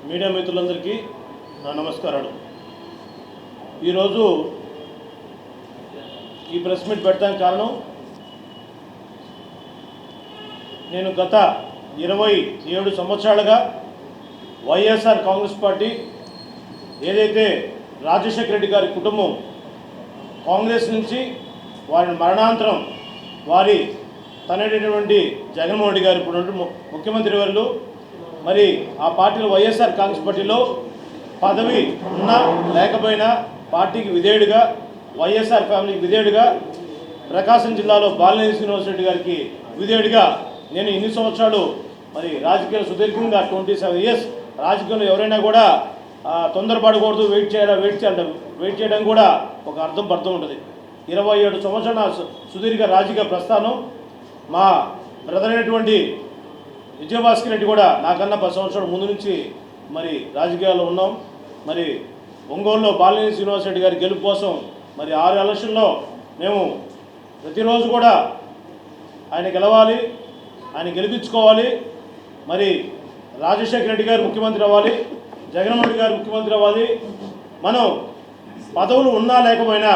Media మిత్రులందరికీ నా నమస్కారాలు. ఈరోజు ఈ ప్రెస్ మీట్ పెట్టడానికి కారణం, నేను గత 27 సంవత్సరాలుగా వైఎస్ఆర్ కాంగ్రెస్ పార్టీ ఏదైతే రాజశేఖర రెడ్డి గారి కుటుంబం కాంగ్రెస్ నుంచి వారి మరణాంతరం వారి తనైనటువంటి జగన్మోహన్ రెడ్డి గారు ఇప్పుడు ముఖ్యమంత్రి వర్యులు మరి ఆ పార్టీలో వైఎస్ఆర్ కాంగ్రెస్ పార్టీలో పదవి ఉన్నా లేకపోయినా పార్టీకి విధేయుడిగా, వైఎస్ఆర్ ఫ్యామిలీకి విధేయుడిగా, ప్రకాశం జిల్లాలో బాలినేని శ్రీనివాసరెడ్డి గారికి విధేయుడిగా నేను ఇన్ని సంవత్సరాలు మరి రాజకీయాలు సుదీర్ఘంగా 27 ఇయర్స్ రాజకీయంలో ఎవరైనా కూడా తొందరపడకూడదు, వెయిట్ చేయడం కూడా ఒక అర్థం ఉంటుంది. 27 సంవత్సరాల సుదీర్ఘ రాజకీయ ప్రస్థానం. మా బ్రదర్ అయినటువంటి విజయభాస్కర్ రెడ్డి కూడా నాకన్నా 10 సంవత్సరాల ముందు నుంచి మరి రాజకీయాల్లో ఉన్నాం. మరి ఒంగోలులో బాలినేని శ్రీనివాసరెడ్డి గారి గెలుపు కోసం మరి 6 ఎలక్షన్లో మేము ప్రతిరోజు కూడా ఆయన గెలవాలి, ఆయన గెలిపించుకోవాలి. మరి రాజశేఖర రెడ్డి గారు ముఖ్యమంత్రి అవ్వాలి, జగన్మోహన్ రెడ్డి గారు ముఖ్యమంత్రి అవ్వాలి. మనం పదవులు ఉన్నా లేకపోయినా,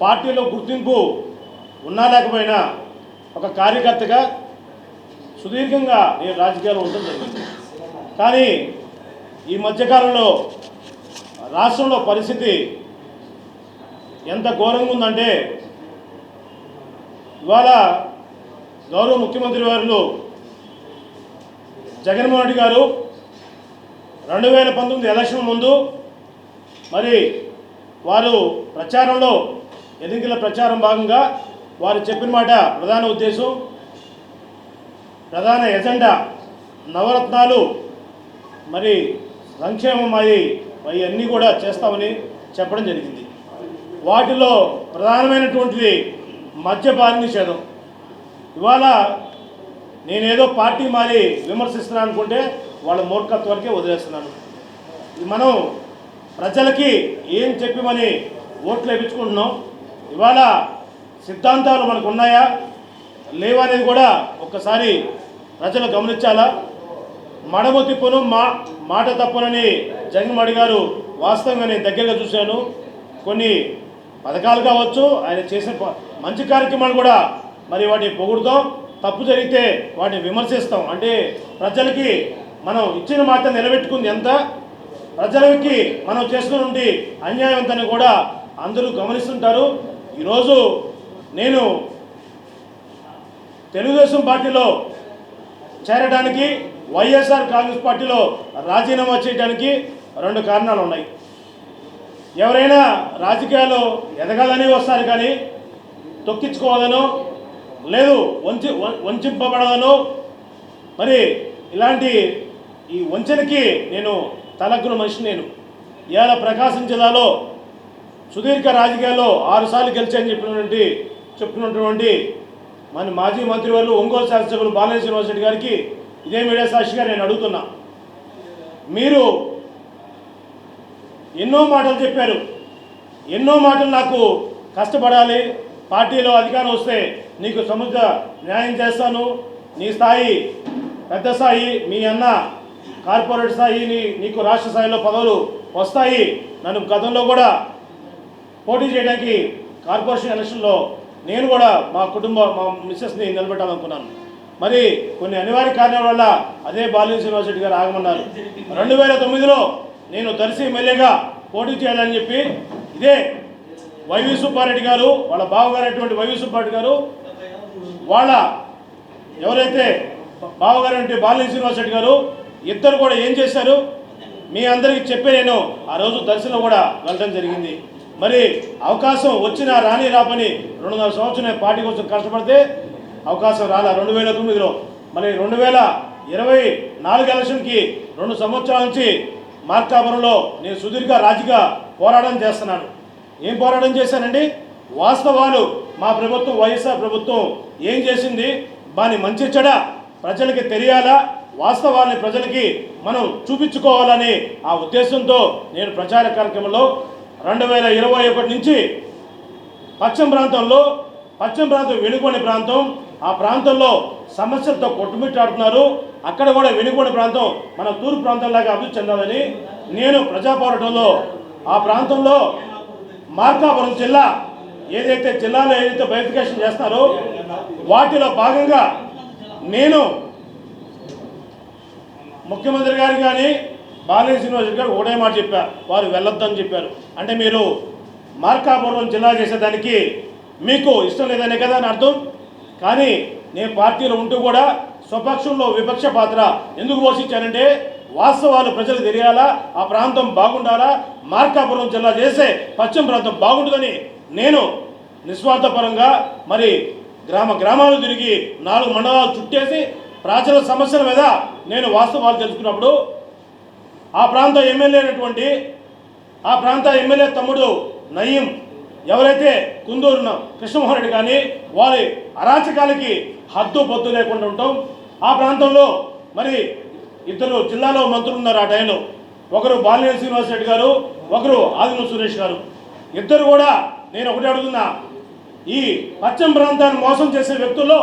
పార్టీలో గుర్తింపు ఉన్నా లేకపోయినా ఒక కార్యకర్తగా సుదీర్ఘంగా నేను రాజకీయాలు ఉండడం జరిగింది. కానీ ఈ మధ్యకాలంలో రాష్ట్రంలో పరిస్థితి ఎంత ఘోరంగా ఉందంటే, ఇవాళ గౌరవ ముఖ్యమంత్రి వారు జగన్మోహన్ రెడ్డి గారు 2019 ఎలక్షన్ ముందు మరి వారు ప్రచారంలో ఎన్నికల ప్రచారం భాగంగా వారు చెప్పిన మాట, ప్రధాన ఉద్దేశం, ప్రధాన ఎజెండా నవరత్నాలు, మరి సంక్షేమం, అవన్నీ కూడా చేస్తామని చెప్పడం జరిగింది. వాటిలో ప్రధానమైనటువంటిది మద్యపాన నిషేధం. ఇవాళ నేనేదో పార్టీ మారి విమర్శిస్తున్నాను అనుకుంటే వాళ్ళ మూర్ఖత్వానికే వదిలేస్తున్నాను. మనం ప్రజలకి ఏం చెప్పి ఓట్లు వేయించుకుంటున్నాం. ఇవాళ సిద్ధాంతాలు మనకు ఉన్నాయా లేవా అనేది కూడా ఒక్కసారి ప్రజలు గమనించాలా. మడమ తిప్పును మాట తప్పునని జగన్మోహన్ రెడ్డి గారు వాస్తవంగా నేను దగ్గరగా చూశాను. కొన్ని పథకాలు కావచ్చు, ఆయన చేసే మంచి కార్యక్రమాలు కూడా మరి వాటిని పొగుడుతాం, తప్పు జరిగితే వాటిని విమర్శిస్తాం. అంటే ప్రజలకి మనం ఇచ్చిన మాట నిలబెట్టుకుంది ఎంత, ప్రజలకి మనం చేస్తున్నటువంటి అన్యాయం ఎంతని కూడా అందరూ గమనిస్తుంటారు. ఈరోజు నేను తెలుగుదేశం పార్టీలో చేరడానికి, వైఎస్ఆర్ కాంగ్రెస్ పార్టీలో రాజీనామా చేయడానికి 2 కారణాలు ఉన్నాయి. ఎవరైనా రాజకీయాల్లో ఎదగాలని వస్తారు, కానీ తొక్కించుకోవాలనో లేదు వంచింపబడాలనో, మరి ఇలాంటి ఈ వంచనకి నేను తలగ్గున మనిషి. నేను ఇవాళ ప్రకాశం జిల్లాలో సుదీర్ఘ రాజకీయాల్లో 6 సార్లు గెలిచాయని చెప్తున్నటువంటి మన మాజీ మంత్రి వాళ్ళు ఒంగోలు శాసనసభ్యులు బాలినేని శ్రీనివాసరెడ్డి గారికి ఇదే మీడియా సాక్షిగా నేను అడుగుతున్నా, మీరు ఎన్నో మాటలు చెప్పారు, ఎన్నో మాటలు నాకు కష్టపడాలి, పార్టీలో అధికారం వస్తే నీకు సముద్ర న్యాయం చేస్తాను, నీ స్థాయి పెద్ద స్థాయి, మీ అన్న కార్పొరేట్ స్థాయి, నీకు రాష్ట్ర స్థాయిలో పదవులు వస్తాయి, నన్ను గతంలో కూడా పోటీ చేయడానికి కార్పొరేషన్ ఎలక్షన్లో నేను కూడా మా మిస్సెస్ని నిలబెట్టాలనుకున్నాను. మరి కొన్ని అనివార్య కారణాల వల్ల అదే బాలినేని శ్రీనివాసరెడ్డి గారు ఆగమన్నారు. 2009లో నేను దర్శి ఎమ్మెల్యేగా పోటీ చేయాలని చెప్పి ఇదే వైవి సుబ్బారెడ్డి గారు, వాళ్ళ బావగారైనటువంటి వైవి సుబ్బారెడ్డి గారు, వాళ్ళ ఎవరైతే బావగారంటే బాలినేని శ్రీనివాసరెడ్డి గారు, ఇద్దరు కూడా ఏం చేశారు మీ అందరికీ చెప్పే నేను ఆ రోజు దర్శిలో కూడా వెళ్ళడం జరిగింది. మరి అవకాశం వచ్చినా రాపని 2.5 సంవత్సరం పార్టీ కోసం కష్టపడితే అవకాశం రాలా 2009లో. మరి 2024 ఎలక్షన్కి 2 సంవత్సరాల నుంచి మార్కాపురంలో నేను సుదీర్ఘ రాజకీయ పోరాటం చేస్తున్నాను. ఏం పోరాటం చేశానండి? వాస్తవాలు, మా ప్రభుత్వం వైఎస్ఆర్ ప్రభుత్వం ఏం చేసింది, దాని మంచి చెడ ప్రజలకి తెలియాలా, వాస్తవాన్ని ప్రజలకి మనం చూపించుకోవాలని ఆ ఉద్దేశంతో నేను ప్రచార కార్యక్రమంలో 2021 నుంచి పశ్చిమ ప్రాంతం వెనుకొని ప్రాంతం, ఆ ప్రాంతంలో సమస్యలతో కొట్టుమిట్టాడుతున్నారు. అక్కడ కూడా వెనుకొండ ప్రాంతం మన తూర్పు ప్రాంతంలాగా అభివృద్ధి చెందాలని నేను ప్రజా పోరాటంలో ఆ ప్రాంతంలో మార్కాపురం జిల్లా ఏదైతే జిల్లాలో ఏదైతే బైఫికేషన్ చేస్తారో వాటిలో భాగంగా నేను ముఖ్యమంత్రి గారు కానీ బాలినేని శ్రీనివాస్ గారు ఒకటే మాట చెప్పారు, వారు వెళ్ళొద్దని చెప్పారు. అంటే మీరు మార్కాపురం జిల్లా చేసేదానికి మీకు ఇష్టం లేదనే కదా అని అర్థం. కానీ నేను పార్టీలో ఉంటూ కూడా స్వపక్షంలో విపక్ష పాత్ర ఎందుకు పోషించానంటే వాస్తవాలు ప్రజలకు తెలియాలా, ఆ ప్రాంతం బాగుండాలా, మార్కాపురం జిల్లా చేసే పశ్చిమ ప్రాంతం బాగుంటుందని నేను నిస్వార్థపరంగా మరి గ్రామాలు తిరిగి 4 మండలాలు చుట్టేసి ప్రజల సమస్యల మీద నేను వాస్తవాలు తెలుసుకున్నప్పుడు ఆ ప్రాంత ఎమ్మెల్యే తమ్ముడు నయీం ఎవరైతే కుందూరు కృష్ణమోహన్ రెడ్డి కానీ వారి అరాచకాలకి హద్దు పొద్దు లేకుండా ఉంటాం. ఆ ప్రాంతంలో మరి 2 జిల్లాలో మంత్రులు ఉన్నారు ఆ టైంలో. ఒకరు బాలినేని శ్రీనివాస్ రెడ్డి గారు, ఒకరు ఆదిమూలపు సురేష్ గారు. ఇద్దరు కూడా నేను ఒకటి అడుగుతున్నా, ఈ పశ్చిమ ప్రాంతాన్ని మోసం చేసే వ్యక్తుల్లో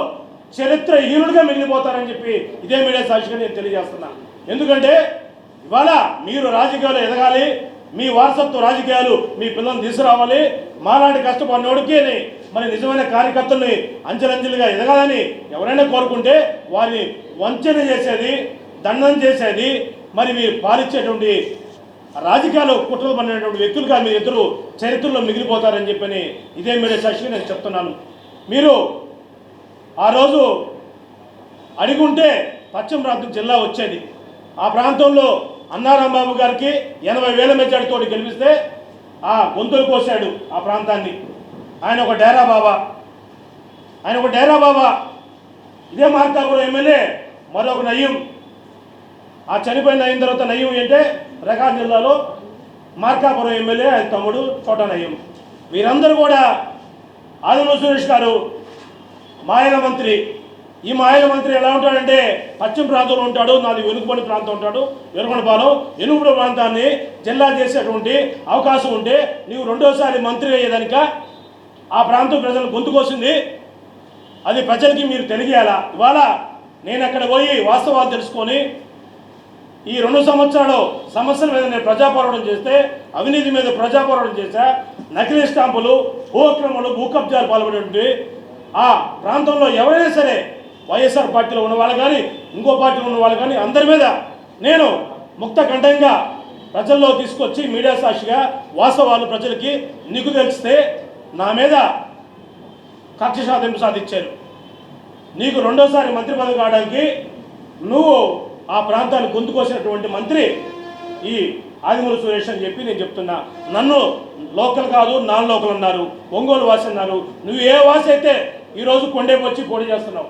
చరిత్రహీనుడిగా మిగిలిపోతారని చెప్పి ఇదే మీడియా సాక్షిగా నేను తెలియజేస్తున్నా. ఎందుకంటే ఇవాళ మీరు రాజకీయాలు ఎదగాలి, మీ వారసత్వ రాజకీయాలు మీ పిల్లల్ని తీసుకురావాలి, మాలాంటి కష్టపడినోడికి మరి నిజమైన కార్యకర్తల్ని అంచెలంచెలుగా ఎదగాలని ఎవరైనా కోరుకుంటే వారిని వంచన చేసేది, దండం చేసేది, మరి మీరు పాలించేటువంటి రాజకీయాలు కుట్రలు పడినటువంటి వ్యక్తులుగా మీరు ఇద్దరు చరిత్రలో మిగిలిపోతారని చెప్పని ఇదే మీడియా సాక్షిగా నేను చెప్తున్నాను. మీరు ఆ రోజు అడిగుంటే పశ్చిమ ప్రాంతం జిల్లా వచ్చేది. ఆ ప్రాంతంలో అన్నారాంబాబు గారికి 80,000 మెజార్టీతో గెలిపిస్తే ఆ గొంతులు కోసాడు ఆ ప్రాంతాన్ని. ఆయన ఒక డేరా బాబా. ఇదే మార్కాపురం ఎమ్మెల్యే మరొక నయీం. ఆ చనిపోయిన అయిన తర్వాత నయీం అంటే ప్రకాశం జిల్లాలో మార్కాపురం ఎమ్మెల్యే ఆయన తమ్ముడు చోటా నయీం. వీరందరూ కూడా ఆదిమూలపు సురేష్ గారు మాయల మంత్రి. ఈ మాయల మంత్రి ఎలా ఉంటాడంటే పశ్చిమ ప్రాంతంలో ఉంటాడు, నాది వెనుకబడి ప్రాంతం ఉంటాడు, వెనుకొండపాలెం వెనుకబడి ప్రాంతాన్ని జిల్లా చేసేటువంటి అవకాశం ఉంటే నీవు రెండోసారి మంత్రి అయ్యేదానిక ఆ ప్రాంతం ప్రజలను గొంతుకొస్తుంది. అది ప్రజలకి మీరు తెలియజేయాలా. ఇవాళ నేను అక్కడ పోయి వాస్తవాలు తెలుసుకొని ఈ 2 సంవత్సరాలు సమస్యల మీద నేను ప్రజాపోరాటం చేస్తే, అవినీతి మీద ప్రజాపోరాటం చేశా, నకిలీ స్టాంపులు, భూక్రమలు, భూ కబ్జాలు పాల్పడేటువంటి ఆ ప్రాంతంలో ఎవరైనా సరే వైఎస్ఆర్ పార్టీలో ఉన్న వాళ్ళు కానీ ఇంకో పార్టీలో ఉన్న వాళ్ళు కానీ అందరి మీద నేను ముక్త కంఠంగా ప్రజల్లో తీసుకొచ్చి మీడియా సాక్షిగా వాస్తవాలు ప్రజలకి నీకు తెలిస్తే నా మీద కక్ష సాధింపు సాధించారు. నీకు రెండోసారి మంత్రి పదవి కావడానికి నువ్వు ఆ ప్రాంతాన్ని గొంతుకోసినటువంటి మంత్రి ఈ ఆదిమూలపు సురేష్ అని చెప్పి నేను చెప్తున్నా. నన్ను లోకల్ కాదు నాన్ లోకల్ అన్నారు, ఒంగోలు వాసి అన్నారు. నువ్వు ఏ వాసి అయితే ఈరోజు కొండేపు వచ్చి పోటీ చేస్తున్నావు.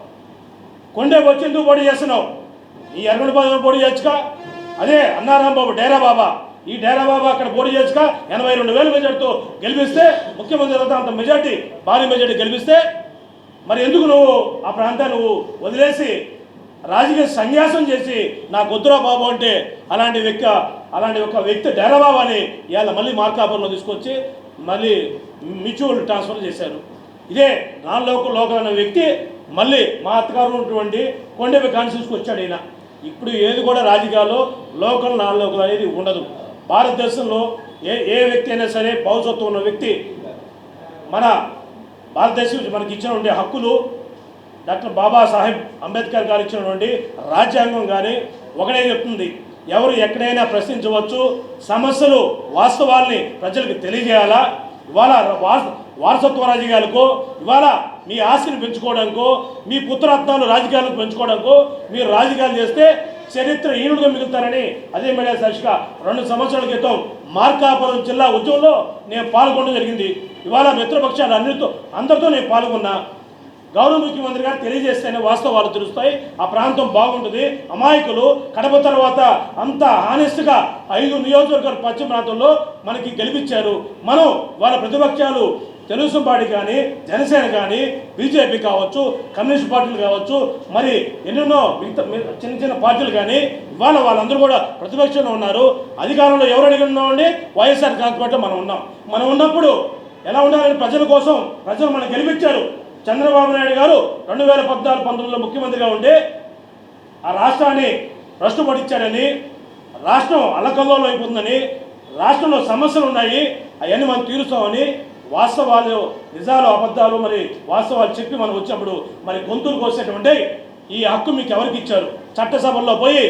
కొండేపు వచ్చి ఎందుకు పోటీ చేస్తున్నావు? ఈ ఎర్రగొండ పదవిలో పోటీ చేయొచ్చుగా. అదే అన్నారాంబాబు డేరా బాబా, ఈ డేరా బాబా అక్కడ పోటీ చేయొచ్చుగా. 82,000 మెజార్టీతో గెలిపిస్తే, ముఖ్యమంత్రి అంత మెజార్టీ భారీ మెజార్టీ గెలిపిస్తే మరి ఎందుకు నువ్వు ఆ ప్రాంతాన్ని నువ్వు వదిలేసి రాజకీయ సన్యాసం చేసి నా గొద్దురా బాబు అంటే అలాంటి ఒక వ్యక్తి డేరా బాబు అని ఇవాళ మళ్ళీ మార్కాపురంలో తీసుకొచ్చి మళ్ళీ మ్యూచువల్ ట్రాన్స్ఫర్ చేశారు. ఇదే నాన్ లోకల్ అనే వ్యక్తి మళ్ళీ మా అత్తగారు ఉన్నటువంటి కొండపై కాన్స్టిట్యూన్సీకి వచ్చాడు. ఈయన ఇప్పుడు ఏది కూడా రాజకీయాల్లో లోకల్ నాన్ లోకల్ అనేది ఉండదు. భారతదేశంలో ఏ వ్యక్తి అయినా సరే పౌరసత్వం ఉన్న వ్యక్తి మన భారతదేశం మనకి ఇచ్చినటువంటి హక్కులు డాక్టర్ బాబాసాహెబ్ అంబేద్కర్ గారు ఇచ్చినటువంటి రాజ్యాంగం కానీ ఒకటే చెప్తుంది, ఎవరు ఎక్కడైనా ప్రశ్నించవచ్చు, సమస్యలు వాస్తవాల్ని ప్రజలకు తెలియజేయాలా. ఇవాళ వారసత్వ రాజకీయాలకో, ఇవాళ మీ ఆస్తిని పెంచుకోవడానికో, మీ పుత్రరత్నాలు రాజకీయాలకు పెంచుకోవడానికో మీరు రాజకీయాలు చేస్తే చరిత్రహీనుడిగా మిగులుతారని అదే మీడియా సాక్షిగా 2 సంవత్సరాల క్రితం మార్కాపురం జిల్లా ఉద్యమంలో నేను పాల్గొనడం జరిగింది. ఇవాళ మిత్రపక్షాలు అందరితో నేను పాల్గొన్నా. గౌరవ ముఖ్యమంత్రి గారు తెలియజేస్తేనే వాస్తవాలు తెలుస్తాయి. ఆ ప్రాంతం బాగుంటుంది. అమాయకులు కడప తర్వాత అంత హానెస్ట్గా 5 నియోజకవర్గాలు పశ్చిమ ప్రాంతంలో మనకి గెలిపించారు. మనం వాళ్ళ ప్రతిపక్షాలు తెలుగుదేశం పార్టీ కానీ, జనసేన కానీ, బీజేపీ కావచ్చు, కమ్యూనిస్ట్ పార్టీలు కావచ్చు, మరి ఎన్నెన్నో చిన్న పార్టీలు కానీ ఇవాళ వాళ్ళందరూ కూడా ప్రతిపక్షంలో ఉన్నారు. అధికారంలో ఎవరు అడిగి ఉన్నామండి? వైఎస్ఆర్ కాంగ్రెస్ పార్టీలో మనం ఉన్నప్పుడు ఎలా ఉండాలని ప్రజల కోసం ప్రజలు మనం గెలిపించారు. చంద్రబాబు నాయుడు గారు 2014-19లో ముఖ్యమంత్రిగా ఉంటే ఆ రాష్ట్రాన్ని భ్రష్టు పట్టించాడని, రాష్ట్రం అల్లకల్లోలం అయిపోతుందని, రాష్ట్రంలో సమస్యలు ఉన్నాయి, అవన్నీ మనం తీరుస్తామని వాస్తవాలు, నిజాలు, అబద్ధాలు, మరి వాస్తవాలు చెప్పి మనం వచ్చినప్పుడు మరి గొంతులు కోసేటువంటి ఈ హక్కు మీకు ఎవరికి ఇచ్చారు? చట్టసభల్లో పోయి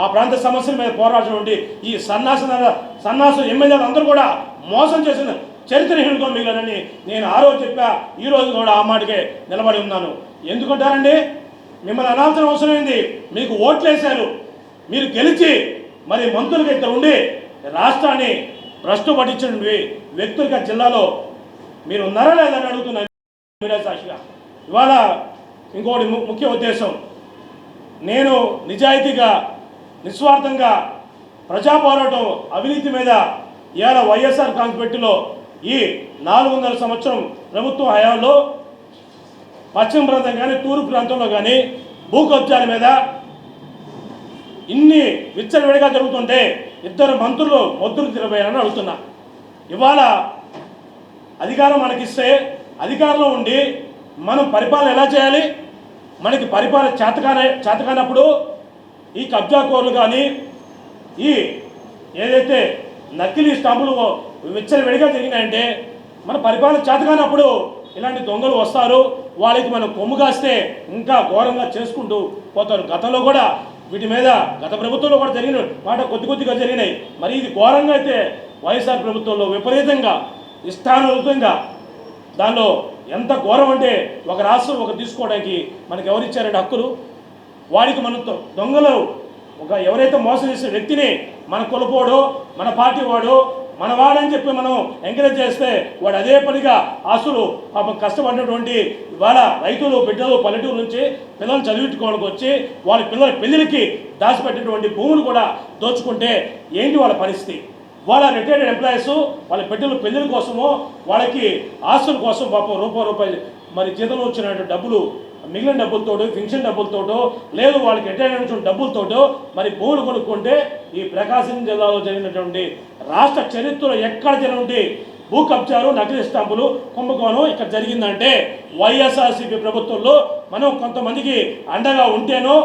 ఆ ప్రాంత సమస్యల మీద పోరాడినటువంటి ఈ సన్నాసు ఎమ్మెల్యేలు అందరూ కూడా మోసం చేసిన చరిత్రహీనులుగా మిగిలినని నేను ఆ రోజు చెప్పా, ఈరోజు కూడా ఆ మాటకే నిలబడి ఉన్నాను. ఎందుకంటారండి? మిమ్మల్ని అనాల్సిన అవసరం ఏంది? మీకు ఓట్లు వేశారు, మీరు గెలిచి మరి మంత్రులుగా ఇక్కడ ఉండి రాష్ట్రాన్ని భ్రష్టు పట్టించిన వ్యక్తులుగా జిల్లాలో మీరు ఉన్నారా లేదని అడుగుతున్నాను మీడియా సాక్షిగా. ఇవాళ ఇంకోటి ముఖ్య ఉద్దేశం, నేను నిజాయితీగా నిస్వార్థంగా ప్రజా పోరాటం అవినీతి మీద ఇవాళ వైఎస్ఆర్ కాంగ్రెస్లో ఈ 400 సంవత్సరం ప్రభుత్వ హయాంలో పశ్చిమ ప్రాంతం కానీ తూర్పు ప్రాంతంలో కానీ భూ కబ్జాల మీద ఇన్ని విచ్చలవిడిగా జరుగుతుంటే ఇద్దరు మంత్రులు మొద్దులు తిరబోయారని అడుగుతున్నా. ఇవాళ అధికారం మనకిస్తే అధికారంలో ఉండి మనం పరిపాలన ఎలా చేయాలి? మనకి పరిపాలన చేతకానప్పుడు ఈ కబ్జాకోర్లు కానీ ఈ ఏదైతే నకిలీ స్టాంపులు విచ్చలవిడిగా జరిగినాయంటే మన పరిపాలన చేతకానప్పుడు ఇలాంటి దొంగలు వస్తారు, వాళ్ళకి మనం కొమ్ము కాస్తే ఇంకా ఘోరంగా చేసుకుంటూ పోతారు. గతంలో కూడా వీటి మీద గత ప్రభుత్వంలో కూడా జరిగిన మాట కొద్దిగా జరిగినాయి. మరి ఇది ఘోరంగా అయితే వైఎస్ఆర్ ప్రభుత్వంలో విపరీతంగా ఇష్టానురూపంగా దానిలో ఎంత ఘోరం అంటే ఒక రాష్ట్రం ఒక తీసుకోవడానికి మనకి ఎవరిచ్చారంటే హక్కులు? వాడికి మన దొంగలు ఒక ఎవరైతే మోసం చేసే వ్యక్తిని మన కొలుపోడు, మన పార్టీ వాడు, మన వాడని చెప్పి మనం ఎంకరేజ్ చేస్తే వాడు అదే పనిగా ఆస్తులు పాపం కష్టపడినటువంటి ఇవాళ రైతులు బిడ్డలు పల్లెటూరు నుంచి పిల్లలు చదివించుకోవడానికి వచ్చి వాళ్ళ పిల్లల పెళ్లికి దాచిపెట్టినటువంటి భూములు కూడా దోచుకుంటే ఏంటి వాళ్ళ పరిస్థితి? వాళ్ళ రిటైర్డ్ ఎంప్లాయీస్ వాళ్ళ బిడ్డల పెళ్లిల కోసమో వాళ్ళకి ఆస్తుల కోసం పాపం రూపాయలు మరి జీతంలో వచ్చిన డబ్బులు మిగిలిన డబ్బులతోటో పెన్షన్ డబ్బులతోటో లేదు వాళ్ళకి రిటైర్మెంట్ నుంచి డబ్బులతోటో మరి భూములు కొనుక్కుంటే ఈ ప్రకాశం జిల్లాలో జరిగినటువంటి రాష్ట్ర చరిత్రలో ఎక్కడ జరిగినటువంటి భూ కబ్జాలు నకిలీ స్టాంపులు కుంభకోణం ఇక్కడ జరిగిందంటే వైఎస్ఆర్సీపీ ప్రభుత్వంలో మనం కొంతమందికి అండగా ఉంటేనో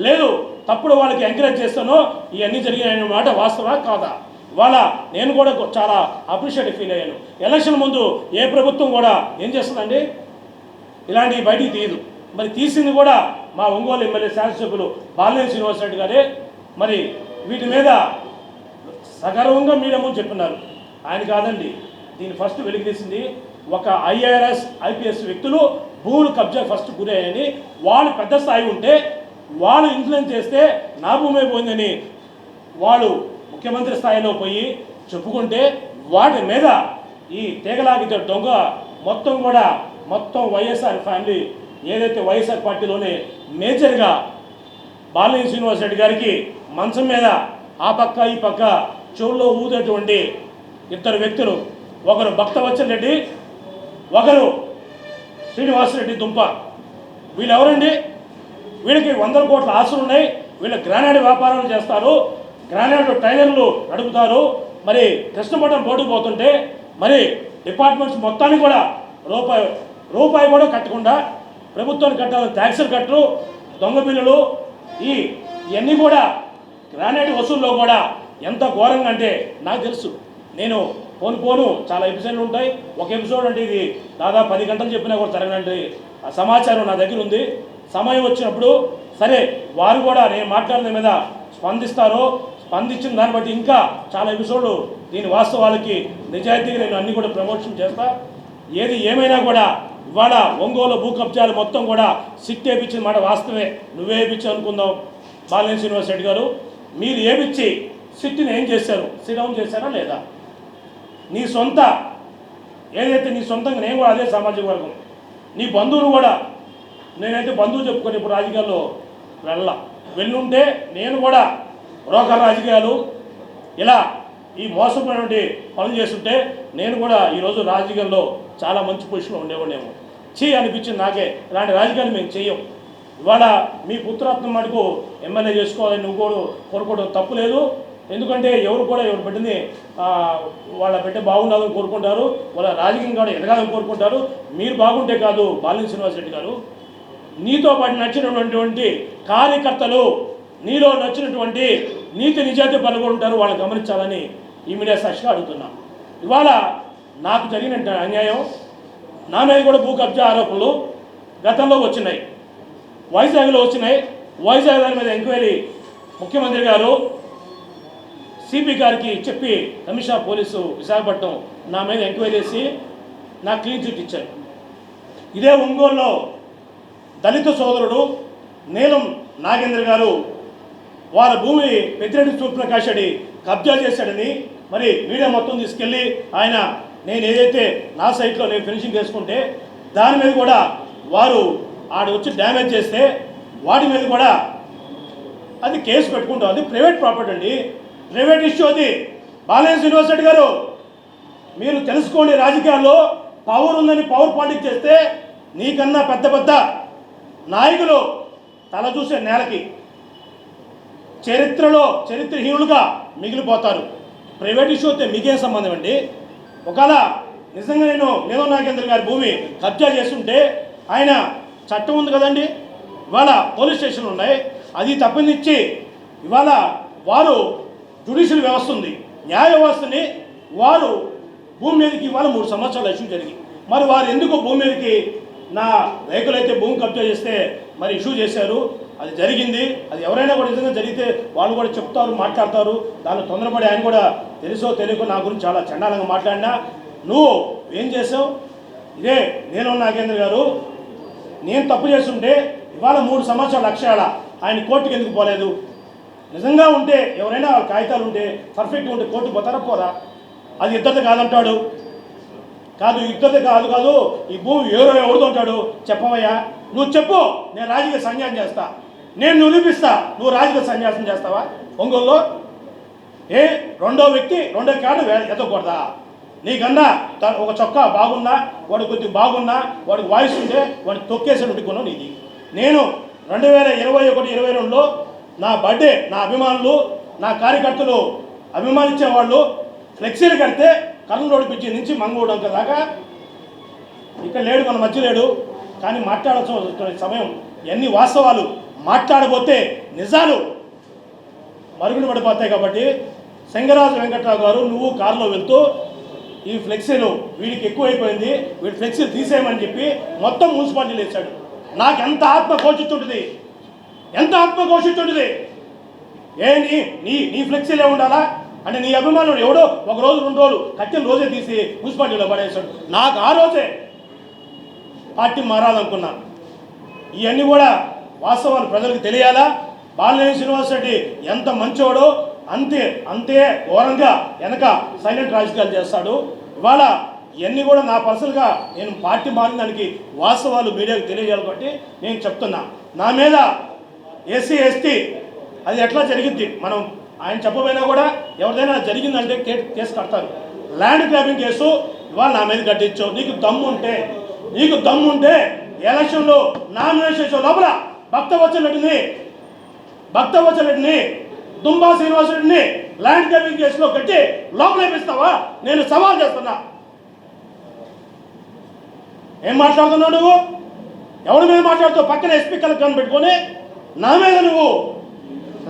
లేదు తప్పుడు వాళ్ళకి ఎంకరేజ్ చేస్తానో ఇవన్నీ జరిగినాయన్న మాట వాస్తవా కాదా? ఇవాళ నేను కూడా చాలా అప్రిషియేట్ ఫీల్ అయ్యాను. ఎలక్షన్ ముందు ఏ ప్రభుత్వం కూడా ఏం చేస్తుందండి? ఇలాంటివి బయటికి తీయదు. మరి తీసింది కూడా మా ఒంగోలు ఎమ్మెల్యే శాసనసభ్యులు బాలినేని శ్రీనివాసరెడ్డి గారే. మరి వీటి మీద సగర్వంగా మీడియా ముందు చెప్తున్నారు. ఆయన కాదండి, దీన్ని ఫస్ట్ వెలికితీసింది ఒక ఐఆర్ఎస్ ఐపీఎస్ వ్యక్తులు భూములు కబ్జా ఫస్ట్ గురయ్యాయని, వాళ్ళు పెద్ద స్థాయి ఉంటే వాళ్ళు ఇన్ఫ్లుయెన్స్ చేస్తే నా భూమే పోయిందని వాళ్ళు ముఖ్యమంత్రి స్థాయిలో పోయి చెప్పుకుంటే వాటి మీద ఈ తీగలాగితే దొంగ మొత్తం వైఎస్ఆర్ ఫ్యామిలీ ఏదైతే వైఎస్ఆర్ పార్టీలోనే మేజర్గా బాలినేని శ్రీనివాసరెడ్డి గారికి మంచం మీద ఆ పక్క ఈ పక్క చెవుల్లో ఊదేటువంటి ఇద్దరు వ్యక్తులు, ఒకరు భక్తవత్సల్ రెడ్డి, ఒకరు శ్రీనివాసరెడ్డి దుంప. వీళ్ళు ఎవరండి? వీళ్ళకి 100 కోట్ల ఆస్తులు ఉన్నాయి. వీళ్ళు గ్రానైట్ వ్యాపారాలు చేస్తారు, గ్రానైట్ టైలర్లు నడుపుతారు. మరి కృష్ణపట్నం బోర్డుకు పోతుంటే మరి డిపార్ట్మెంట్స్ మొత్తాన్ని కూడా రూపాయి కూడా కట్టకుండా ప్రభుత్వానికి కట్టాలని ట్యాక్సులు కట్టరు, దొంగ బిల్లులు ఇవన్నీ కూడా గ్రానైట్ వసూల్లో కూడా ఎంత ఘోరంగా అంటే నాకు తెలుసు. నేను పోను చాలా ఎపిసోడ్లు ఉంటాయి. ఒక ఎపిసోడ్ అంటే ఇది దాదాపు 10 గంటలు చెప్పినా కూడా జరగనంటే ఆ సమాచారం నా దగ్గర ఉంది. సమయం వచ్చినప్పుడు సరే వారు కూడా నేను మాట్లాడిన మీద స్పందించిన దాన్ని బట్టి ఇంకా చాలా ఎపిసోడ్లు దీని వాస్తవాలకి నిజాయితీగా నేను అన్నీ కూడా ప్రమోషన్ చేస్తా. ఏది ఏమైనా కూడా ఇవాళ ఒంగోలు భూ కబ్జాలు మొత్తం కూడా సిట్ వేయించిన మాట వాస్తవే. నువ్వే వేయించి అనుకుందాం బాలినేని శ్రీనివాసరెడ్డి గారు, మీరు ఏపిచ్చి సిట్ని ఏం చేశారు? సిడౌన్ చేశారా లేదా? నీ సొంత ఏదైతే నీ సొంతంగా నేను కూడా అదే సామాజిక వర్గం, నీ బంధువులు కూడా నేనైతే బంధువు చెప్పుకొని ఇప్పుడు రాజకీయాల్లో వెళ్ళుంటే నేను కూడా బ్రోకర్ రాజకీయాలు ఇలా ఈ మోసమైనటువంటి పనులు చేస్తుంటే నేను కూడా ఈరోజు రాజకీయాల్లో చాలా మంచి పొజిషన్లో ఉండేవాడేమో. అనిపించింది నాకే. ఇలాంటి రాజకీయాలు మేము చెయ్యం. ఇవాళ మీ పుత్రరత్నం మటుకు ఎమ్మెల్యే చేసుకోవాలని నువ్వు కూడా కోరుకోవడం తప్పు లేదు. ఎందుకంటే ఎవరు కూడా ఎవరు బిడ్డని వాళ్ళ బిడ్డ బాగుండాలని కోరుకుంటారు, వాళ్ళ రాజకీయం కూడా ఎదగాలని కోరుకుంటారు. మీరు బాగుంటే కాదు బాలినేని శ్రీనివాసరెడ్డి గారు, నీతో పాటు నచ్చినటువంటి కార్యకర్తలు నీలో నచ్చినటువంటి నీతి నిజాయితీ పనులు ఉంటారు, వాళ్ళు గమనించాలని ఈ మీడియా సాక్షిగా అడుగుతున్నా. ఇవాళ నాకు జరిగిన అన్యాయం, నా మీద కూడా భూ కబ్జా ఆరోపణలు గతంలో వచ్చినాయి, వైజాగ్లో వచ్చినాయి. వైజాగ్ దాని మీద ఎంక్వైరీ ముఖ్యమంత్రి గారు సిపి గారికి చెప్పి కమిషనర్ పోలీసు విశాఖపట్నం నా మీద ఎంక్వైరీ చేసి నాకు క్లీన్ చిట్ ఇచ్చారు. ఇదే ఒంగోలులో దళిత సోదరుడు నీలం నాగేంద్ర గారు వారి భూమి పెద్దిరెడ్డి సూర్యప్రకాష్ రెడ్డి కబ్జా చేశాడని మరి మీడియా మొత్తం తీసుకెళ్ళి ఆయన నేను ఏదైతే నా సైట్లో నేను ఫినిషింగ్ చేసుకుంటే దాని మీద కూడా వారు ఆడ వచ్చి డ్యామేజ్ చేస్తే వాటి మీద కూడా అది కేసు పెట్టుకుంటాం. అది ప్రైవేట్ ప్రాపర్టీ అండి, ప్రైవేట్ ఇష్యూ అది. బాలయ్య శ్రీనివాసరెడ్డి గారు మీరు తెలుసుకోండి, రాజకీయాల్లో పవర్ ఉందని పవర్ పాలిటిక్స్ చేస్తే నీకన్నా పెద్ద పెద్ద నాయకులు తల చూసే నేలకి చరిత్రహీనులుగా మిగిలిపోతారు. ప్రైవేట్ ఇష్యూ అయితే మీకేం సంబంధం అండి? ఒకవేళ నిజంగా నేను నీలం నాగేంద్ర గారి భూమి కబ్జా చేస్తుంటే ఆయన చట్టం ఉంది కదండి, ఇవాళ పోలీస్ స్టేషన్లు ఉన్నాయి, అది తప్పించి ఇవాళ వారు జ్యుడిషియల్ వ్యవస్థ ఉంది, న్యాయ వ్యవస్థని వారు భూమి మీదకి ఇవాళ 3 సంవత్సరాలు ఇష్యూ జరిగి మరి వారు ఎందుకు భూమి మీదకి నా రైతులైతే భూమి కబ్జా చేస్తే మరి ఇష్యూ చేశారు. అది జరిగింది, అది ఎవరైనా కూడా నిజంగా జరిగితే వాళ్ళు కూడా చెప్తారు, మాట్లాడతారు. దానిలో తొందరపడి ఆయన కూడా తెలుసో తెలియకో నా గురించి చాలా చండాలంగా మాట్లాడినా నువ్వు ఏం చేసావు? ఇదే నీలం నాగేంద్ర గారు నేను తప్పు చేస్తుంటే ఇవాళ 3 సంవత్సరాలు లక్ష్యాల ఆయన కోర్టుకు ఎందుకు పోలేదు? నిజంగా ఉంటే ఎవరైనా కాగితాలు ఉంటే పర్ఫెక్ట్గా ఉంటే కోర్టుకు పోతారా పోరా? అది ఇద్దరిది కాదంటాడు, కాదు ఇద్దరిది కాదు ఈ భూమి ఎవరితో ఉంటాడు చెప్పవయ్యా, నువ్వు చెప్పు, నేను రాజకీయ సన్యాసం చేస్తా, నేను నిరూపిస్తా. నువ్వు రాజకీయ సన్యాసం చేస్తావా ఒంగోలులో? రెండో వ్యక్తి రెండో కాడు ఎత్తకూడదా? నీకన్నా ఒక చొక్కా బాగున్నా, వాడు కొద్దిగా బాగున్నా, వాడికి వాయిస్ ఉంటే వాడికి తొక్కేసి ఉంటుకున్నావు నీది. నేను 2021-22లో నా బర్త్డే నా అభిమానులు నా కార్యకర్తలు అభిమానించేవాళ్ళు ఫ్లెక్సీలు కడితే కర్నూలు రోడ్డు పిచ్చి నుంచి మంగళూరు అంక దాకా ఇక్కడ లేడు, మన మధ్య లేడు. కానీ మాట్లాడాల్సిన సమయం ఎన్ని వాస్తవాలు మాట్లాడబోతే నిజాలు మరుగున పడిపోతాయి. కాబట్టి సింగరాజు వెంకట్రావు గారు నువ్వు కారులో వెళ్తూ ఈ ఫ్లెక్సీలు వీడికి ఎక్కువైపోయింది, వీడి ఫ్లెక్సీలు తీసేయమని చెప్పి మొత్తం మున్సిపాలిటీలు వేశాడు. నాకు ఎంత ఆత్మ ఘోషిస్తుంటుంది, ఎంత ఆత్మ ఘోషిస్తుంటుంది. నీ ఫ్లెక్సీలే ఉండాలా అంటే నీ అభిమానులు ఎవడో 1 రోజు 2 రోజులు కట్టిన రోజే తీసి మున్సిపాలిటీలో పడేశాడు. నాకు ఆ రోజే పార్టీ మారాలనుకున్నా. ఇవన్నీ కూడా వాస్తవాలు ప్రజలకు తెలియాలా? బాలయ్య శ్రీనివాసరెడ్డి ఎంత మంచోడో అంతే ఘోరంగా వెనక సైలెంట్ రాజకీయాలు చేస్తాడు. ఇవాళ ఇవన్నీ కూడా నా పర్సనల్గా నేను పార్టీ మారిన దానికి వాస్తవాలు మీడియాకు తెలియజేయాలి. కాబట్టి నేను చెప్తున్నా, నా మీద ఎస్సీ ఎస్టీ అది ఎట్లా జరిగింది మనం ఆయన చెప్పబోయినా కూడా ఎవరిదైనా జరిగిందంటే కేసు కడతారు. ల్యాండ్ గ్రాబింగ్ కేసు ఇవాళ నా మీద కట్టించావు. నీకు దమ్ముంటే ఎలక్షన్లో నామినేషన్ లోపల భక్తవచ్చలరెడ్డిని దుంబా శ్రీనివాసరెడ్డిని ల్యాండ్ గ్రాబింగ్ కేసులో కట్టి లోపల వేపిస్తావా? నేను సవాల్ చేస్తున్నా. ఏం మాట్లాడుతున్నావు నువ్వు? ఎవరి మీద మాట్లాడుతావు? పక్కన ఎస్పీ కలెక్టర్ పెట్టుకొని నా మీద నువ్వు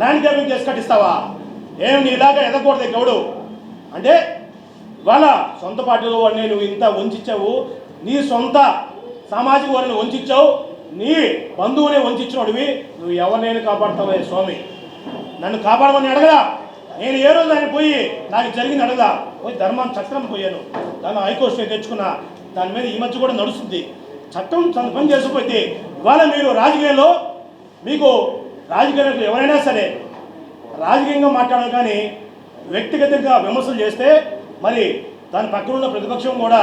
ల్యాండ్ గ్రాబింగ్ కేసు కట్టిస్తావా? నీ ఇలాగా ఎదగకూడదు గౌడు అంటే ఇవాళ సొంత పార్టీలో వాడిని నువ్వు ఇంత వంచావు, నీ సొంత సామాజిక వారిని వంచావు, నీ బంధువునే వంచినోడివి. నువ్వు ఎవరినైనా కాపాడుతావే స్వామి, నన్ను కాపాడమని అడగదా? నేను ఏ రోజు ఆయన పోయి నాకు జరిగింది అడగదా? పోయి ధర్మాన్ని చట్టం పోయాను, దాన్ని హైకోర్టు తెచ్చుకున్నా. దాని మీద ఈ మధ్య కూడా నడుస్తుంది. చట్టం తన పని చేసిపోతే ఇవాళ మీరు రాజకీయాల్లో మీకు రాజకీయాలకు ఎవరైనా సరే రాజకీయంగా మాట్లాడాలి, కానీ వ్యక్తిగతంగా విమర్శలు చేస్తే మరి దాని పక్కన ఉన్న ప్రతిపక్షం కూడా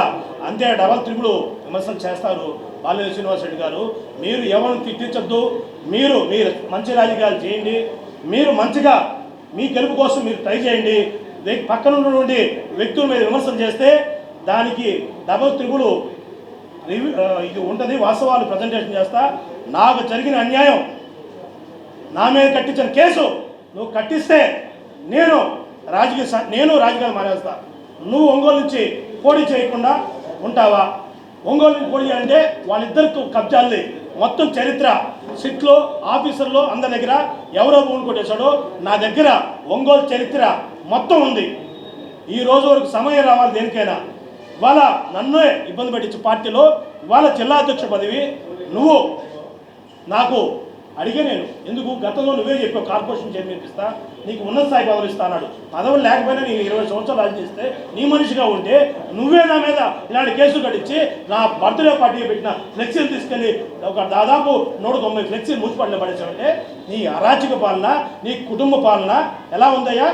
అంతే డబల్ త్రిపుల్ విమర్శలు చేస్తారు. బాలయ్య శ్రీనివాసరెడ్డి గారు మీరు ఎవరిని తిట్టించద్దు, మీరు మంచి రాజకీయాలు చేయండి, మీరు మంచిగా మీ గెలుపు కోసం మీరు ట్రై చేయండి. పక్కన ఉన్నటువంటి వ్యక్తుల మీద విమర్శలు చేస్తే దానికి డబల్ త్రిపుల్ ఇది ఉంటుంది. వాస్తవాలు ప్రజెంటేషన్ చేస్తా. నాకు జరిగిన అన్యాయం, నా మీద కట్టించిన కేసు నువ్వు కట్టిస్తే నేను రాజకీయాలు మానేస్తా. నువ్వు ఒంగోలు నుంచి పోటీ చేయకుండా ఉంటావా? ఒంగోలు నుంచి పోటీ చేయాలంటే వాళ్ళిద్దరికి కబ్జాల్ని మొత్తం చరిత్ర సిట్లో ఆఫీసర్లో అందరి దగ్గర ఎవరో భూములు కొట్టేశాడో నా దగ్గర ఒంగోలు చరిత్ర మొత్తం ఉంది. ఈ రోజు వరకు సమయం రావాలి దేనికైనా. ఇవాళ నన్నే ఇబ్బంది పెట్టించే పార్టీలో ఇవాళ జిల్లా అధ్యక్ష పదవి నువ్వు నాకు అడిగే నేను ఎందుకు గతంలో నువ్వే చెప్పావు కార్పొరేషన్ చైర్మన్ ఇస్తా నీకు ఉన్నత స్థాయి పదవులు ఇస్తా అన్నాడు. పదవులు లేకపోయినా నీకు 20 సంవత్సరాలు రాజకీస్తే నీ మనిషిగా ఉంటే నువ్వే నా మీద ఇలాంటి కేసులు కట్టించి నా బర్త్డే పార్టీ పెట్టిన ఫ్లెక్సీలు తీసుకెళ్ళి ఒక దాదాపు 190 ఫ్లెక్సీలు మూసిపడిన పడేసావంటే నీ అరాచక పాలన నీ కుటుంబ పాలన ఎలా ఉందయ్యా?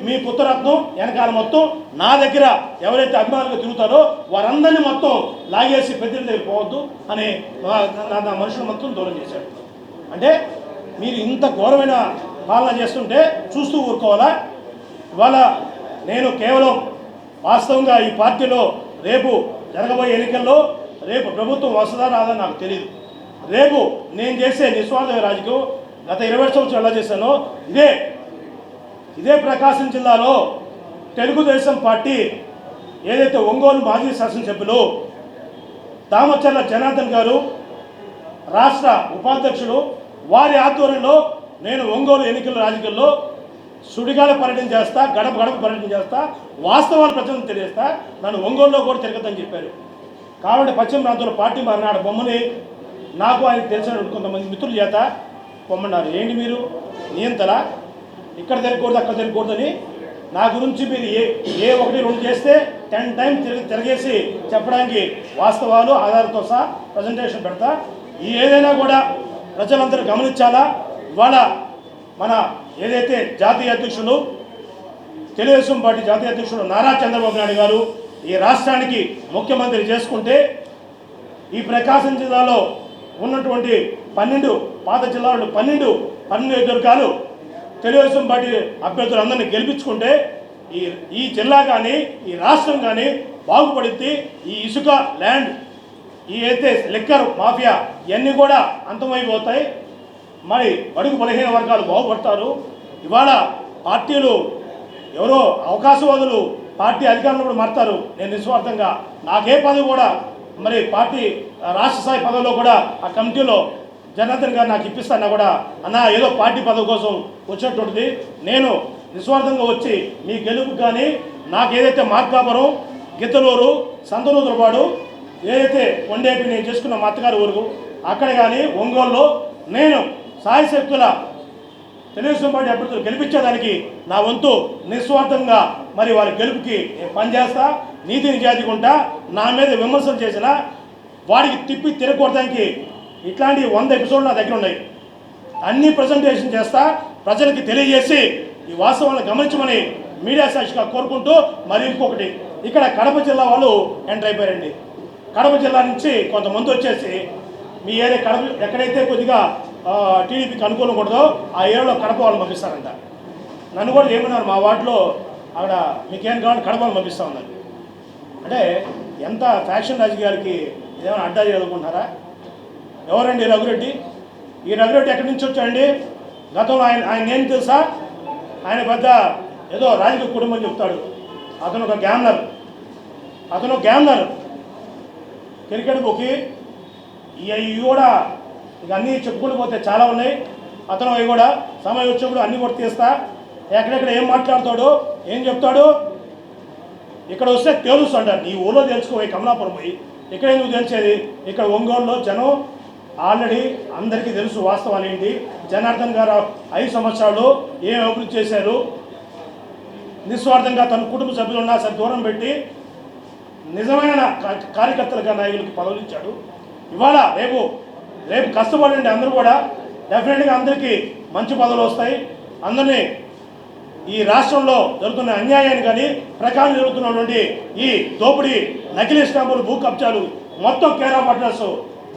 మీ పుత్రరత్నం వెనకాల మొత్తం నా దగ్గర ఎవరైతే అభిమానులుగా తిరుగుతారో వారందరినీ మొత్తం లాగేసి పెద్దల దగ్గర పోవద్దు అని నా మనుషులు మొత్తం దూరం చేశాడు. అంటే మీరు ఇంత ఘోరమైన పాలన చేస్తుంటే చూస్తూ ఊరుకోవాలా? ఇవాళ నేను కేవలం వాస్తవంగా ఈ పార్టీలో రేపు జరగబోయే ఎన్నికల్లో రేపు ప్రభుత్వం వస్తుందా రాదా నాకు తెలియదు. రేపు నేను చేసే నిస్వార్థ రాజకీయం గత 20 సంవత్సరాలు ఎలా చేశానో ఇదే ప్రకాశం జిల్లాలో తెలుగుదేశం పార్టీ ఏదైతే ఒంగోలు మాజీ శాసనసభ్యులు దామచర్ల జనార్దన్ గారు రాష్ట్ర ఉపాధ్యక్షుడు వారి ఆధ్వర్యంలో నేను ఒంగోలు ఎన్నికల రాజకీయాల్లో సుడిగాల పర్యటన చేస్తా, గడప గడప పర్యటన చేస్తా, వాస్తవాలు ప్రజలను తెలియస్తా, నన్ను ఒంగోలులో కూడా తిరగదని చెప్పారు. కాబట్టి పశ్చిమ ప్రాంతంలో పార్టీ మారినాడు బొమ్మని నాకు ఆయనకు తెలిసిన కొంతమంది మిత్రుల చేత పొమ్మన్నారు. ఏంటి మీరు నియంతలా ఇక్కడ తిరగకూడదు అక్కడ తిరగకూడదని నా గురించి మీరు ఏ 1-2 చేస్తే 10 టైమ్స్ తిరిగేసి చెప్పడానికి వాస్తవాలు ఆధారంతో సహా ప్రజెంటేషన్ పెడతా. ఏదైనా కూడా ప్రజలందరూ గమనించాలా. ఇవాళ మన ఏదైతే జాతీయ అధ్యక్షులు తెలుగుదేశం పార్టీ జాతీయ అధ్యక్షుడు నారా చంద్రబాబు నాయుడు గారు ఈ రాష్ట్రానికి ముఖ్యమంత్రి చేసుకుంటే ఈ ప్రకాశం జిల్లాలో ఉన్నటువంటి 12 పాత జిల్లాలో 12 నియోజకవర్గాలు తెలుగుదేశం పార్టీ అభ్యర్థులందరినీ గెలిపించుకుంటే ఈ జిల్లా కానీ ఈ రాష్ట్రం కానీ బాగుపడిద్ది. ఈ ఇసుక ల్యాండ్ ఈ అయితే లిక్కర్ మాఫియా ఇవన్నీ కూడా అంతమైపోతాయి. మరి బడుగు బలహీన వర్గాలు బాగుపడతారు. ఇవాళ పార్టీలు ఎవరో అవకాశవాదులు పార్టీ అధికారంలో కూడా మారుతారు. నేను నిస్వార్థంగా నాకే పదవి కూడా మరి పార్టీ రాష్ట్ర స్థాయి పదవిలో కూడా ఆ కమిటీలో జనార్దన్ గారు నాకు ఇప్పిస్తానా కూడా అన్న ఏదో పార్టీ పదవి కోసం వచ్చినటువంటిది. నేను నిస్వార్థంగా వచ్చి మీ గెలుపు కానీ నాకు ఏదైతే మార్కాపురం గిద్దలూరు సంతనూతులపాడు ఏదైతే వండేపి నేను చేసుకున్న మా అత్తగారి ఊరు అక్కడ కానీ ఒంగోలులో నేను సాయశక్తుల తెలుగుదేశం పార్టీ అభ్యర్థులు గెలిపించేదానికి నా వంతు నిస్వార్థంగా మరి వారి గెలుపుకి నేను పనిచేస్తా. నీతి నిజాయితీగా ఉంటా. నా మీద విమర్శలు చేసిన వాడికి తిప్పి తిరగకూడదానికి ఇట్లాంటి 100 ఎపిసోడ్లు నా దగ్గర ఉన్నాయి. అన్ని ప్రజెంటేషన్ చేస్తా, ప్రజలకి తెలియజేసి ఈ వాస్తవాలను గమనించమని మీడియా సాక్షిగా కోరుకుంటూ మరి ఇంకొకటి ఇక్కడ కడప జిల్లా వాళ్ళు ఎంటర్ అయిపోయారండి. కడప జిల్లా నుంచి కొంతమంది వచ్చేసి మీ ఏరియా కడప ఎక్కడైతే కొద్దిగా టీడీపీకి అనుకూలం కూడదో ఆ ఏరియాలో కడప వాళ్ళు పంపిస్తారంట. నన్ను కూడా ఏమన్నారు మా వార్డులో అక్కడ మీకేం కావాలి కడప వాళ్ళు పంపిస్తూ ఉన్నారు. అంటే ఎంత ఫ్యాక్షన్ రాజకీయాలకి ఏమైనా అడ్డా చదువుకుంటారా? ఎవరండి రఘురెడ్డి? ఈ రఘురెడ్డి ఎక్కడి నుంచి వచ్చాడండి? గతంలో ఆయన ఏం తెలుసా? ఆయన పెద్ద ఏదో రాజకీయ కుటుంబం చెప్తాడు. అతను ఒక గ్యామ్నర్ క్రికెట్ బుక్కి ఇవి కూడా ఇక అన్నీ చెప్పుకుంటూ పోతే చాలా ఉన్నాయి. అతను అవి కూడా సమయం వచ్చినప్పుడు అన్నీ కూడా తీస్తా. ఎక్కడెక్కడ ఏం మాట్లాడతాడో ఏం చెప్తాడు ఇక్కడ వస్తే తెలుస్తుంటారు. నీ ఊళ్ళో తెలుసుకోపోయి కమలాపురం పోయి ఇక్కడ ఎందుకు తెలిసేది? ఇక్కడ ఒంగోలులో జనం ఆల్రెడీ అందరికీ తెలుసు వాస్తవాలు ఏంటి. జనార్దన్ గారు 5 సంవత్సరాలు ఏం అభివృద్ధి చేశారు. నిస్వార్థంగా తన కుటుంబ సభ్యులు ఉన్నా సరే దూరం పెట్టి నిజమైన కార్యకర్తలుగా నాయకులకు పదవులు ఇచ్చాడు. ఇవాళ రేపు కష్టపడండి అందరూ కూడా డెఫినెట్గా అందరికీ మంచి పదవులు వస్తాయి. అందరినీ ఈ రాష్ట్రంలో జరుగుతున్న అన్యాయాన్ని కానీ ప్రకారం జరుగుతున్నటువంటి ఈ దోపిడీ నకిలీ స్టాంపులు భూ కబ్జాలు మొత్తం కేరా పట్నర్స్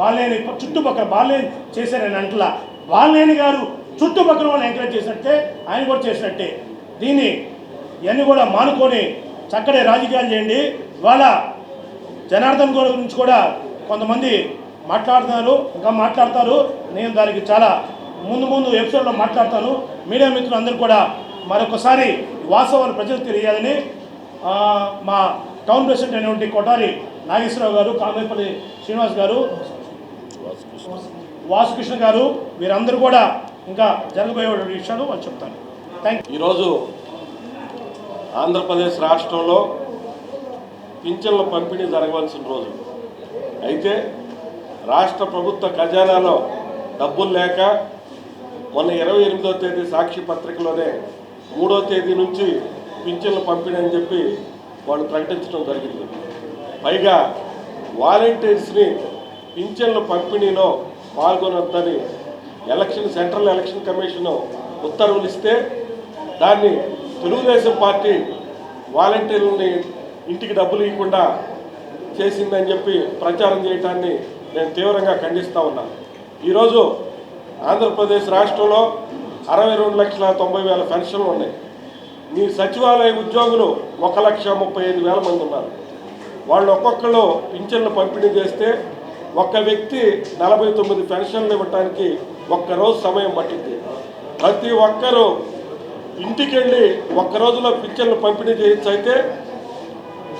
బాలినేని చుట్టుపక్కల బాలినేని చేశారని అంటలా బాలినేని గారు చుట్టుపక్కల వాళ్ళని ఎంకరేజ్ చేసినట్టే ఆయన కూడా చేసినట్టే. దీన్ని ఇవన్నీ కూడా మానుకొని చక్కటి రాజకీయాలు చేయండి. ఇవాళ జనార్దన్ గౌడ్ గురించి కూడా కొంతమంది మాట్లాడుతున్నారు, ఇంకా మాట్లాడతారు. నేను దానికి చాలా ముందు ఎపిసోడ్లో మాట్లాడతాను. మీడియా మిత్రులందరూ కూడా మరొకసారి వాస్తవాలు ప్రజలకు తెలియాలని మా టౌన్ ప్రెసిడెంట్ అయినటువంటి కొటారి నాగేశ్వరరావు గారు, కామేపల్లి శ్రీనివాస్ గారు, వాసుకృష్ణ గారు, వీరందరూ కూడా ఇంకా జరగబోయే విషయాలు వాళ్ళు చెప్తాను. ఈరోజు ఆంధ్రప్రదేశ్ రాష్ట్రంలో పింఛన్ల పంపిణీ జరగవలసిన రోజు. అయితే రాష్ట్ర ప్రభుత్వ ఖజానాలో డబ్బులు లేక మొన్న 28వ తేదీ సాక్షి పత్రికలోనే 3వ తేదీ నుంచి పింఛన్ల పంపిణీ అని చెప్పి వాళ్ళు ప్రకటించడం జరిగింది. పైగా వాలంటీర్స్ని పింఛన్ల పంపిణీలో పాల్గొనొద్దని సెంట్రల్ ఎలక్షన్ కమిషన్ ఉత్తర్వులు ఇస్తే దాన్ని తెలుగుదేశం పార్టీ వాలంటీర్లని ఇంటికి డబ్బులు ఇవ్వకుండా చేసిందని చెప్పి ప్రచారం చేయడాన్ని నేను తీవ్రంగా ఖండిస్తూ ఉన్నాను. ఈరోజు ఆంధ్రప్రదేశ్ రాష్ట్రంలో 62,90,000 పెన్షన్లు ఉన్నాయి. మీ సచివాలయ ఉద్యోగులు 1,35,000 మంది ఉన్నారు. వాళ్ళు ఒక్కొక్కరు పింఛన్లు పంపిణీ చేస్తే ఒక్క వ్యక్తి 49 పెన్షన్లు ఇవ్వడానికి ఒక్కరోజు సమయం పట్టింది. ప్రతి ఒక్కరూ ఇంటికి వెళ్ళి ఒక్క రోజులో పింఛన్లు పంపిణీ చేయొచ్చు. అయితే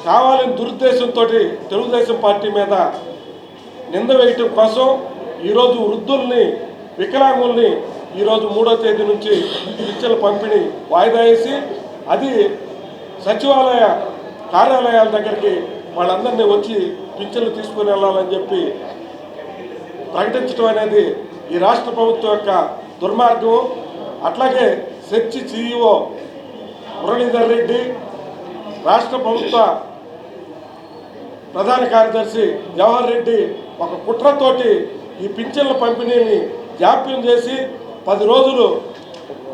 కావాలని దురుద్దేశంతో తెలుగుదేశం పార్టీ మీద నింద వేయటం కోసం ఈరోజు వృద్ధుల్ని, వికలాంగుల్ని ఈరోజు 3వ తేదీ నుంచి పింఛన్ల పంపిణీ వాయిదా వేసి అది సచివాలయ కార్యాలయాల దగ్గరికి వాళ్ళందరినీ వచ్చి పింఛన్లు తీసుకుని వెళ్ళాలని చెప్పి ప్రకటించడం అనేది ఈ రాష్ట్ర ప్రభుత్వం యొక్క దుర్మార్గం. అట్లాగే సెర్చి CEO మురళీధర్ రెడ్డి, రాష్ట్ర ప్రభుత్వ ప్రధాన కార్యదర్శి జవహర్ రెడ్డి ఒక కుట్రతోటి ఈ పింఛన్ల పంపిణీని జాప్యం చేసి 10 రోజులు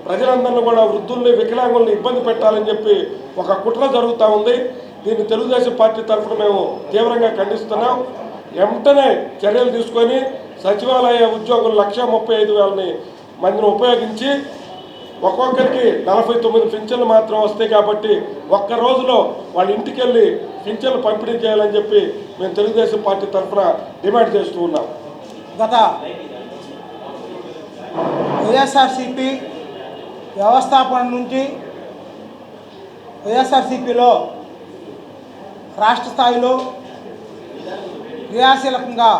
ప్రజలందరినీ కూడా వృద్ధుల్ని, వికలాంగుల్ని ఇబ్బంది పెట్టాలని చెప్పి ఒక కుట్ర జరుగుతూ ఉంది. దీన్ని తెలుగుదేశం పార్టీ తరఫున మేము తీవ్రంగా ఖండిస్తున్నాం. వెంటనే చర్యలు తీసుకొని సచివాలయ ఉద్యోగులు 1,35,000 మందిని ఉపయోగించి ఒక్కొక్కరికి 49 పింఛన్లు మాత్రం వస్తాయి కాబట్టి ఒక్క రోజులో వాళ్ళ ఇంటికి వెళ్ళి పింఛన్లు పంపిణీ చేయాలని చెప్పి మేము తెలుగుదేశం పార్టీ తరఫున డిమాండ్ చేస్తూ ఉన్నాం. గత వైఎస్ఆర్సీపీ వ్యవస్థాపన నుంచి వైఎస్ఆర్సీపీలో రాష్ట్ర స్థాయిలో క్రియాశీలకంగా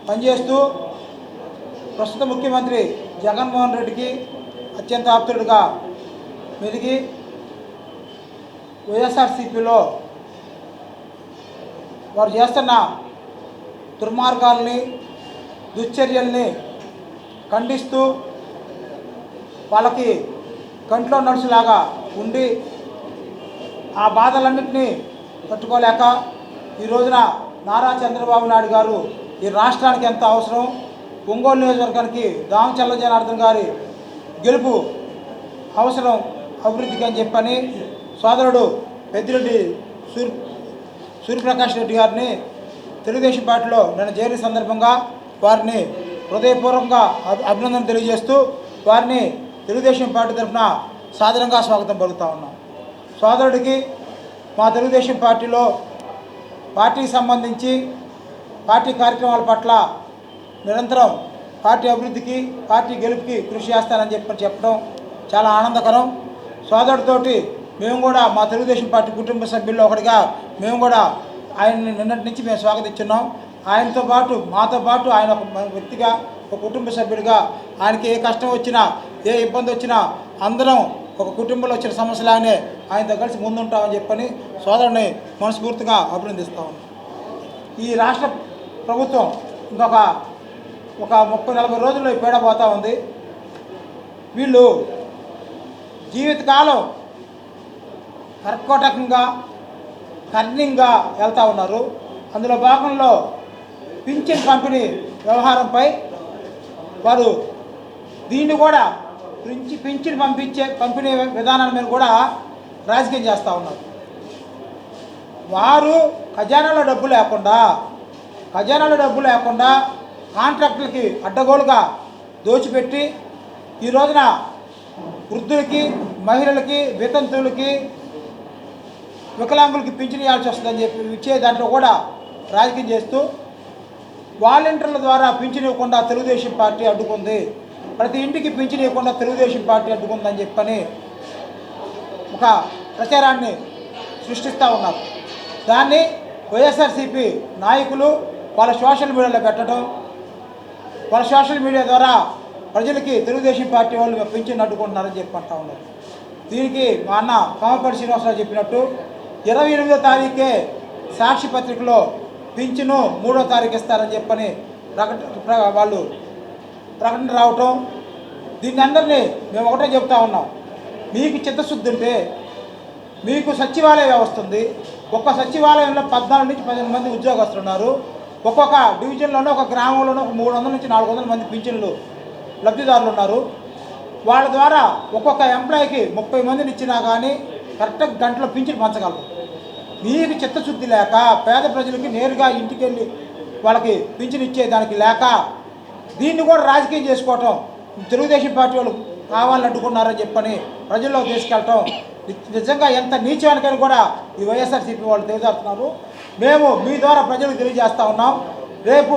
పనిచేస్తూ ప్రస్తుత ముఖ్యమంత్రి జగన్మోహన్ రెడ్డికి అత్యంత ఆప్తుడిగా మెలిగి వైఎస్ఆర్సీపీలో వారు చేస్తున్న దుర్మార్గాల్ని, దుశ్చర్యల్ని ఖండిస్తూ వాళ్ళకి కంట్లో నడుచులాగా ఉండి ఆ బాధలన్నింటినీ తట్టుకోలేక ఈ రోజున నారా చంద్రబాబు నాయుడు గారు ఈ రాష్ట్రానికి ఎంత అవసరం, ఒంగోలు నియోజకవర్గానికి దామచల్ల జనార్దన్ గారి గెలుపు అవసరం అభివృద్ధికి అని చెప్పని సోదరుడు పెద్దిరెడ్డి సూర్యప్రకాష్ రెడ్డి గారిని తెలుగుదేశం పార్టీలో నేను చేరిన సందర్భంగా వారిని హృదయపూర్వకంగా అభినందన తెలియజేస్తూ వారిని తెలుగుదేశం పార్టీ తరఫున సాదరంగా స్వాగతం పలుకుతా ఉన్నాం. సోదరుడికి మా తెలుగుదేశం పార్టీలో పార్టీకి సంబంధించి పార్టీ కార్యక్రమాల పట్ల నిరంతరం పార్టీ అభివృద్ధికి, పార్టీ గెలుపుకి కృషి చేస్తానని చెప్పడం చాలా ఆనందకరం. సోదరుడితోటి మేము కూడా మా తెలుగుదేశం పార్టీ కుటుంబ సభ్యుల్లో ఒకటిగా మేము కూడా ఆయన్ని నిన్నటి నుంచి మేము స్వాగతిస్తున్నాం. ఆయనతో పాటు మాతో పాటు ఆయన ఒక వ్యక్తిగా, ఒక కుటుంబ సభ్యుడిగా ఆయనకి ఏ కష్టం వచ్చినా, ఏ ఇబ్బంది వచ్చినా అందరం ఒక కుటుంబంలో వచ్చిన సమస్యలానే ఆయనతో కలిసి ముందుంటామని చెప్పని సోదరుని మనస్ఫూర్తిగా అభినందిస్తా ఉన్నాం. ఈ రాష్ట్ర ప్రభుత్వం ఇంకొక 30-40 రోజుల్లో పీడపోతూ ఉంది. వీళ్ళు జీవితకాలం కర్కోటకంగా, కర్ణింగా వెళ్తూ ఉన్నారు. అందులో భాగంలో పింఛన్ పంపిణీ వ్యవహారంపై వారు దీన్ని కూడా పింఛన్ పంపిణీ విధానాల మీద కూడా రాజకీయం చేస్తూ ఉన్నారు. వారు ఖజానాలో డబ్బు లేకుండా కాంట్రాక్టులకి అడ్డగోలుగా దోచిపెట్టి ఈ రోజున వృద్ధులకి, మహిళలకి, వితంతువులకి, వికలాంగులకి పింఛన్ ఇవ్వాల్సి వస్తుందని చెప్పి ఇచ్చే దాంట్లో కూడా రాజకీయం చేస్తూ వాలంటీర్ల ద్వారా పింఛన్ ఇవ్వకుండా తెలుగుదేశం పార్టీ అడ్డుకుంది, ప్రతి ఇంటికి పింఛన్ ఇవ్వకుండా తెలుగుదేశం పార్టీ అడ్డుకుందని చెప్పని ఒక ప్రచారాన్ని సృష్టిస్తూ ఉన్నారు. దాన్ని వైఎస్ఆర్సీపీ నాయకులు వాళ్ళ సోషల్ మీడియాలో పెట్టడం, వాళ్ళ సోషల్ మీడియా ద్వారా ప్రజలకి తెలుగుదేశం పార్టీ వాళ్ళు పింఛన్ అడ్డుకుంటున్నారని చెప్పి అంటా ఉన్నారు. దీనికి మా అన్న కామపల్లి శ్రీనివాసరావు చెప్పినట్టు 28వ తారీఖే సాక్షి పత్రికలో పింఛను 3వ తారీఖు ఇస్తారని చెప్పని వాళ్ళు ప్రకటన రావటం, దీన్ని అందరినీ మేము ఒకటే చెప్తా ఉన్నాం. మీకు చిత్తశుద్ధి ఉంటే మీకు సచివాలయ వ్యవస్థ ఉంది. ఒక్క సచివాలయంలో 14 నుంచి 15 మంది ఉద్యోగస్తులు ఉన్నారు. ఒక్కొక్క డివిజన్లోనూ ఒక గ్రామంలోనూ ఒక 300 నుంచి 400 మంది పింఛన్లు లబ్ధిదారులు ఉన్నారు. వాళ్ళ ద్వారా ఒక్కొక్క ఎంప్లాయీకి 30 మందిని ఇచ్చినా కానీ కరెక్ట్గా గంటలో పింఛన్ పంచగలరు. మీకు చిత్తశుద్ధి లేక పేద ప్రజలకి నేరుగా ఇంటికి వెళ్ళి వాళ్ళకి పింఛన్ ఇచ్చేదానికి లేక దీన్ని కూడా రాజకీయం చేసుకోవటం, తెలుగుదేశం పార్టీ వాళ్ళు కావాలని అడ్డుకున్నారని చెప్పని ప్రజల్లో తీసుకెళ్ళటం నిజంగా ఎంత నీచానికని కూడా ఈ వైఎస్ఆర్సీపీ వాళ్ళు తెలియజేస్తున్నారు. మేము మీ ద్వారా ప్రజలకు తెలియజేస్తూ ఉన్నాం. రేపు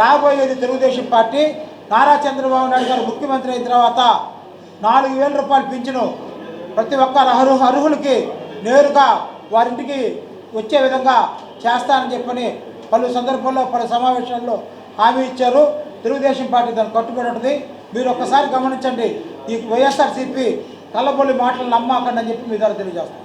రాబోయేది తెలుగుదేశం పార్టీ. నారా చంద్రబాబు నాయుడు గారు ముఖ్యమంత్రి అయిన తర్వాత 4,000 రూపాయలు పింఛను ప్రతి ఒక్క అర్హులకి నేరుగా వారింటికి వచ్చే విధంగా చేస్తానని చెప్పని పలు సందర్భాల్లో పలు సమావేశాల్లో హామీ ఇచ్చారు. తెలుగుదేశం పార్టీ దాన్ని కట్టుబడి ఉంటుంది. మీరు ఒక్కసారి గమనించండి. ఈ వైఎస్ఆర్సీపీ కళ్ళబొల్లి మాటలు నమ్మకండి అని చెప్పి మీ ద్వారా తెలియజేస్తాం.